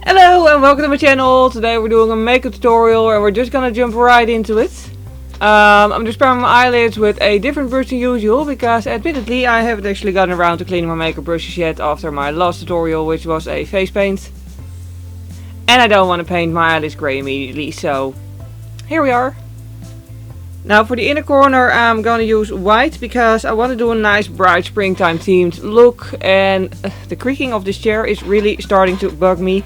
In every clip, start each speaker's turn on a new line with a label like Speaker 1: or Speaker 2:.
Speaker 1: Hello and welcome to my channel. Today we're doing a makeup tutorial and we're just gonna jump right into it. I'm just preparing my eyelids with a different brush than usual because admittedly I haven't actually gotten around to cleaning my makeup brushes yet after my last tutorial, which was a face paint. And I don't want to paint my eyelids grey immediately, so here we are. Now for the inner corner I'm going to use white because I want to do a nice bright springtime themed look, and the creaking of this chair is really starting to bug me.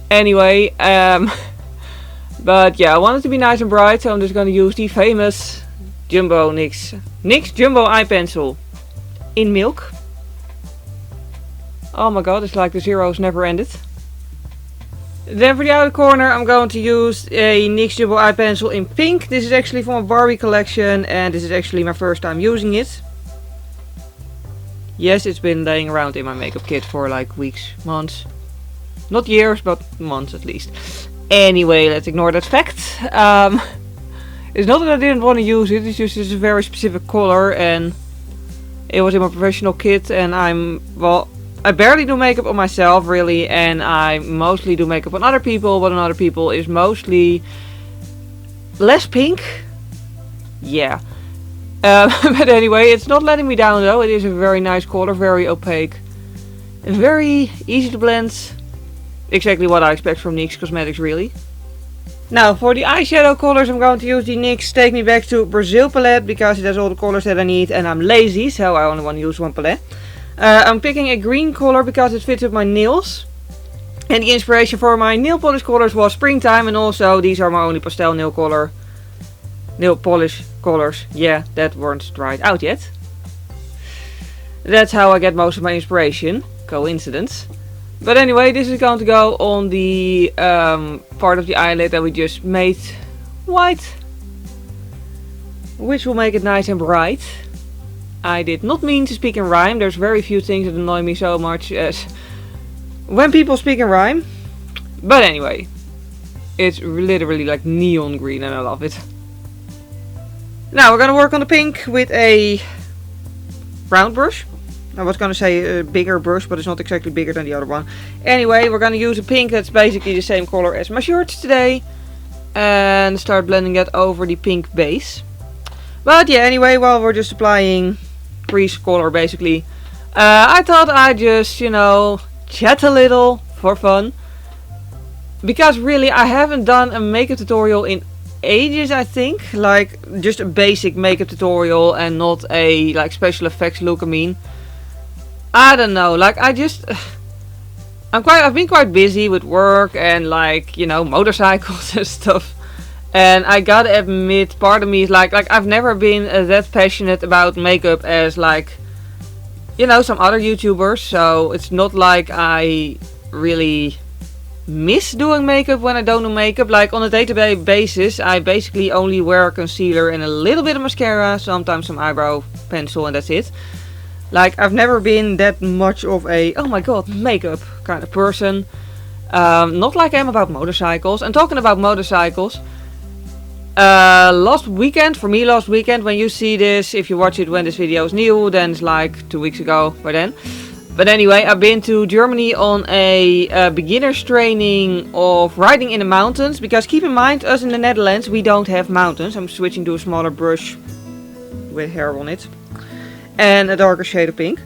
Speaker 1: Anyway, but yeah, I want it to be nice and bright, so I'm just going to use the famous Jumbo NYX Jumbo Eye Pencil in milk. Oh my god, it's like the zeros never ended. Then for the outer corner I'm going to use a NYX Jumbo Eye Pencil in pink. This is actually from a Barbie collection and this is actually my first time using it. Yes, it's been laying around in my makeup kit for like weeks, months. Not years, but months at least. Anyway, let's ignore that fact. It's not that I didn't want to use it, it's just it's a very specific color and it was in my professional kit, and I barely do makeup on myself really, and I mostly do makeup on other people, but on other people is mostly less pink. Yeah. But anyway, it's not letting me down though. It is a very nice color, very opaque, and very easy to blend. Exactly what I expect from NYX Cosmetics really. Now for the eyeshadow colors I'm going to use the NYX Take Me Back to Brazil palette because it has all the colors that I need and I'm lazy, so I only want to use one palette. I'm picking a green color because it fits with my nails. And the inspiration for my nail polish colors was springtime, and also these are my only pastel nail polish colors. Yeah, that weren't dried out yet. That's how I get most of my inspiration. Coincidence. But anyway, this is going to go on the part of the eyelid that we just made white, which will make it nice and bright. I did not mean to speak in rhyme. There's very few things that annoy me so much as when people speak in rhyme. But anyway, it's literally like neon green and I love it. Now we're gonna work on the pink with a round brush. I was gonna say a bigger brush, but it's not exactly bigger than the other one. Anyway, we're gonna use a pink that's basically the same color as my shirts today, and start blending that over the pink base. But yeah, anyway, while we're just applying crease color basically, I thought I'd just, you know, chat a little for fun. Because really I haven't done a makeup tutorial in ages, I think. Like just a basic makeup tutorial and not a like special effects look. I mean, I don't know, like I've been quite busy with work and like, you know, motorcycles and stuff. And I gotta admit, part of me is like I've never been that passionate about makeup as like, you know, some other YouTubers. So it's not like I really miss doing makeup when I don't do makeup. Like on a day-to-day basis, I basically only wear concealer and a little bit of mascara, sometimes some eyebrow pencil, and that's it. Like I've never been that much of a, oh my god, makeup kind of person. Not like I am about motorcycles. And talking about motorcycles, last weekend, when you see this, if you watch it when this video is new, then it's like 2 weeks ago by then. But anyway, I've been to Germany on a beginner's training of riding in the mountains. Because keep in mind, us in the Netherlands, we don't have mountains. I'm switching to a smaller brush with hair on it. And a darker shade of pink.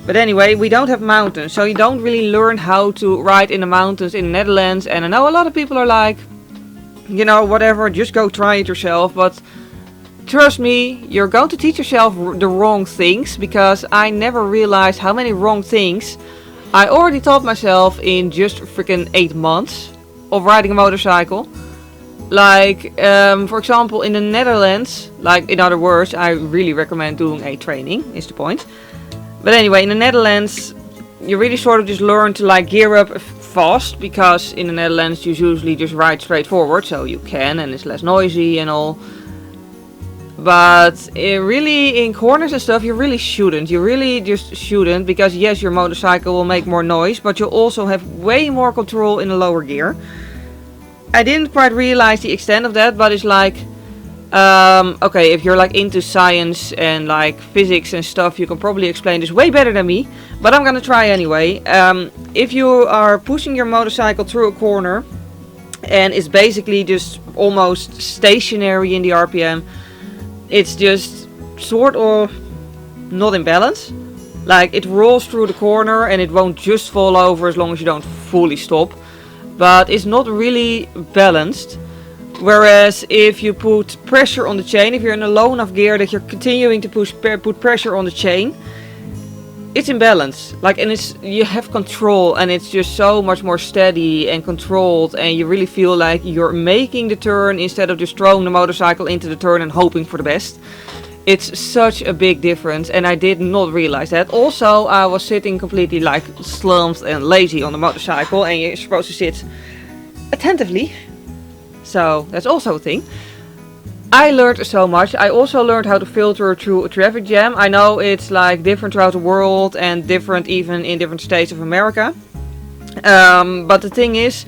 Speaker 1: But anyway, we don't have mountains, so you don't really learn how to ride in the mountains in the Netherlands. And I know a lot of people are like, you know, whatever, just go try it yourself. But trust me, you're going to teach yourself the wrong things, because I never realized how many wrong things I already taught myself in just freaking 8 months of riding a motorcycle. Like, for example, in the Netherlands, like in other words, I really recommend doing a training, is the point. But anyway, in the Netherlands, you really sort of just learn to like gear up fast, because in the Netherlands you usually just ride straight forward, so you can, and it's less noisy and all. But really in corners and stuff, you really just shouldn't, because yes, your motorcycle will make more noise, but you'll also have way more control in the lower gear. I didn't quite realize the extent of that, but it's like, Okay, if you're like into science and like physics and stuff, you can probably explain this way better than me, but I'm gonna try anyway. If you are pushing your motorcycle through a corner and it's basically just almost stationary in the RPM, it's just sort of not in balance. Like it rolls through the corner and it won't just fall over as long as you don't fully stop, but it's not really balanced. Whereas if you put pressure on the chain, if you're in a low enough gear that you're continuing to put pressure on the chain, it's in balance. Like, and you have control, and it's just so much more steady and controlled, and you really feel like you're making the turn instead of just throwing the motorcycle into the turn and hoping for the best. It's such a big difference, and I did not realize that. Also, I was sitting completely like slumped and lazy on the motorcycle, and you're supposed to sit attentively. So that's also a thing. I learned so much. I also learned how to filter through a traffic jam. I know it's like different throughout the world and different even in different states of America. But the thing is,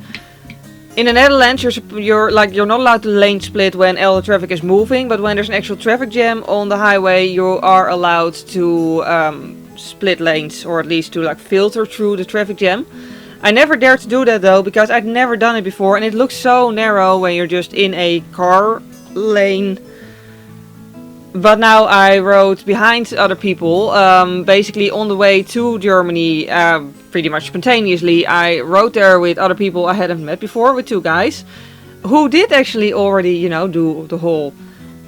Speaker 1: in the Netherlands, you're not allowed to lane split when all the traffic is moving. But when there's an actual traffic jam on the highway, you are allowed to split lanes, or at least to like filter through the traffic jam. I never dared to do that though, because I'd never done it before, and it looks so narrow when you're just in a car lane. But now I rode behind other people, basically on the way to Germany, pretty much spontaneously. I rode there with other people I hadn't met before, with 2 guys, who did actually already, you know, do the whole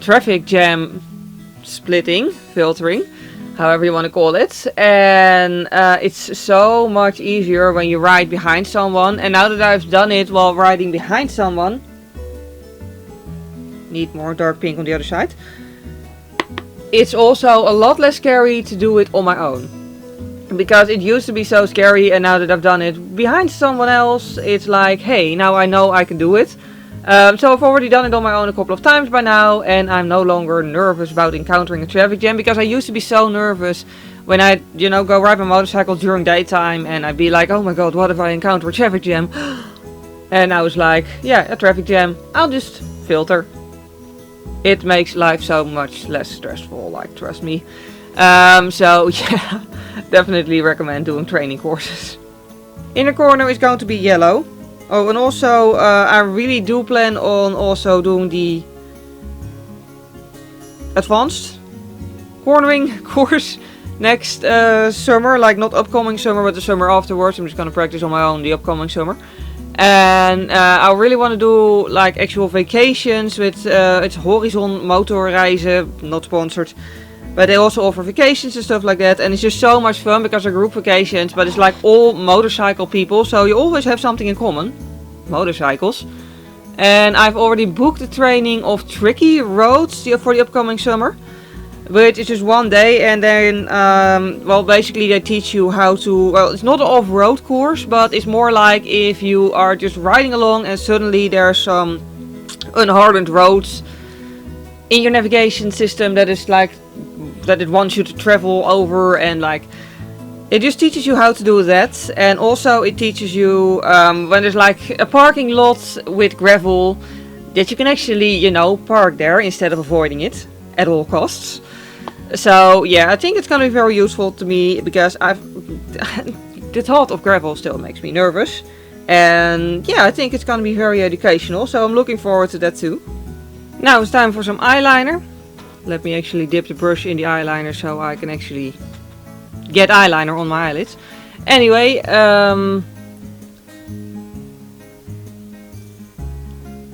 Speaker 1: traffic jam splitting, filtering, however you want to call it. And it's so much easier when you ride behind someone. And now that I've done it while riding behind someone, need more dark pink on the other side, it's also a lot less scary to do it on my own, because it used to be so scary, and now that I've done it behind someone else, it's like, hey, now I know I can do it. So I've already done it on my own a couple of times by now, and I'm no longer nervous about encountering a traffic jam, because I used to be so nervous when I, you know, go ride my motorcycle during daytime, and I'd be like, oh my god, what if I encounter a traffic jam? And I was like, yeah, a traffic jam, I'll just filter. It makes life so much less stressful, like, trust me. So yeah, definitely recommend doing training courses. Inner corner is going to be yellow. Oh, and also I really do plan on also doing the advanced cornering course next summer. Like, not upcoming summer, but the summer afterwards. I'm just going to practice on my own the upcoming summer. And I really want to do like actual vacations with it's Horizon Motorreizen, not sponsored, but they also offer vacations and stuff like that, and it's just so much fun because they're group vacations, but it's like all motorcycle people, so you always have something in common, motorcycles. And I've already booked the training of tricky roads for the upcoming summer, which is just 1 day, and then well, basically they teach you how to, well, it's not an off-road course, but it's more like if you are just riding along and suddenly there's some unhardened roads in your navigation system that is like, that it wants you to travel over, and like, it just teaches you how to do that. And also it teaches you when there's like a parking lot with gravel, that you can actually, you know, park there instead of avoiding it at all costs. So yeah, I think it's gonna be very useful to me, because the thought of gravel still makes me nervous. And yeah, I think it's gonna be very educational, so I'm looking forward to that too. Now it's time for some eyeliner. Let me actually dip the brush in the eyeliner so I can actually get eyeliner on my eyelids. Anyway,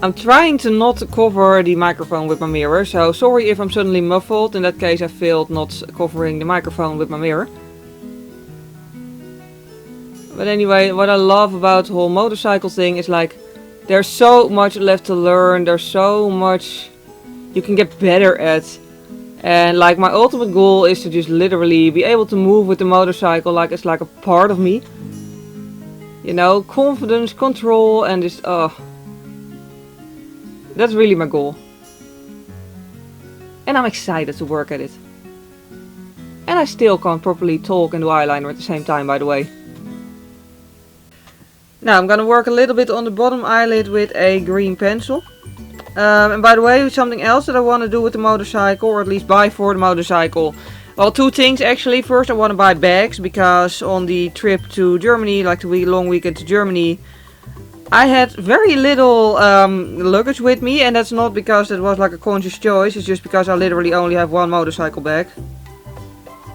Speaker 1: I'm trying to not cover the microphone with my mirror, so sorry if I'm suddenly muffled. In that case I failed not covering the microphone with my mirror. But anyway, what I love about the whole motorcycle thing is like, there's so much left to learn, there's so much you can get better at. And like, my ultimate goal is to just literally be able to move with the motorcycle like it's like a part of me. You know, confidence, control, and just, that's really my goal. And I'm excited to work at it. And I still can't properly talk and do eyeliner at the same time, by the way. Now I'm gonna work a little bit on the bottom eyelid with a green pencil. And by the way, something else that I want to do with the motorcycle, or at least buy for the motorcycle. Well, two things actually. First, I want to buy bags, because on the trip to Germany, like the long weekend to Germany, I had very little luggage with me, and that's not because it was like a conscious choice. It's just because I literally only have one motorcycle bag.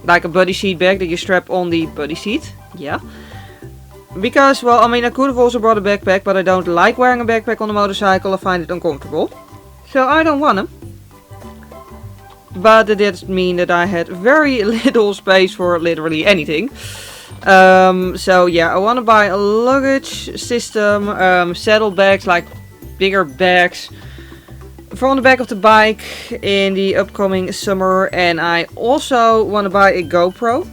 Speaker 1: Like a buddy seat bag that you strap on the buddy seat. Yeah. Because, well, I mean, I could have also brought a backpack, but I don't like wearing a backpack on a motorcycle. I find it uncomfortable. So I don't want them. But that did mean that I had very little space for literally anything. So yeah, I want to buy a luggage system, saddlebags, like bigger bags for on the back of the bike in the upcoming summer. And I also want to buy a GoPro,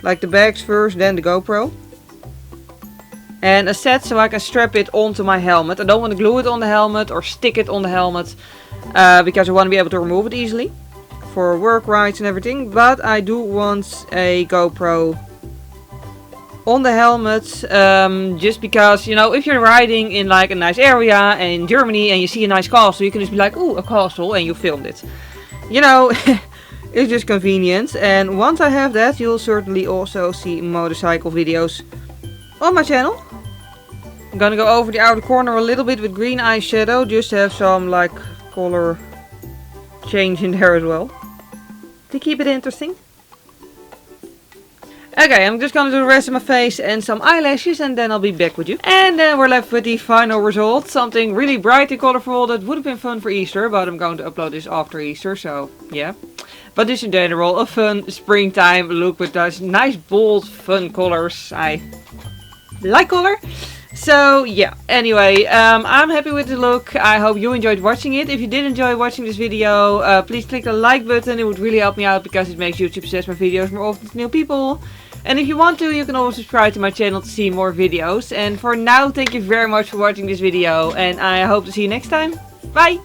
Speaker 1: like the bags first, then the GoPro. And a set so I can strap it onto my helmet. I don't want to glue it on the helmet or stick it on the helmet, because I want to be able to remove it easily for work rides and everything. But I do want a GoPro on the helmet, just because, you know, if you're riding in like a nice area in Germany and you see a nice castle, you can just be like, ooh, a castle, and you filmed it. You know, it's just convenient. And once I have that, you'll certainly also see motorcycle videos on my channel. I'm gonna go over the outer corner a little bit with green eyeshadow, just to have some like color change in there as well, to keep it interesting. Okay, I'm just gonna do the rest of my face and some eyelashes, and then I'll be back with you. And then we're left with the final result. Something really bright and colorful that would have been fun for Easter, but I'm going to upload this after Easter, so yeah. But this in general, a fun springtime look with those nice bold fun colors. I like color. So yeah, anyway, I'm happy with the look. I hope you enjoyed watching it. If you did enjoy watching this video, please click the like button. It would really help me out, because it makes YouTube suggest my videos more often to new people. And if you want to, you can always subscribe to my channel to see more videos. And for now, thank you very much for watching this video, and I hope to see you next time. Bye!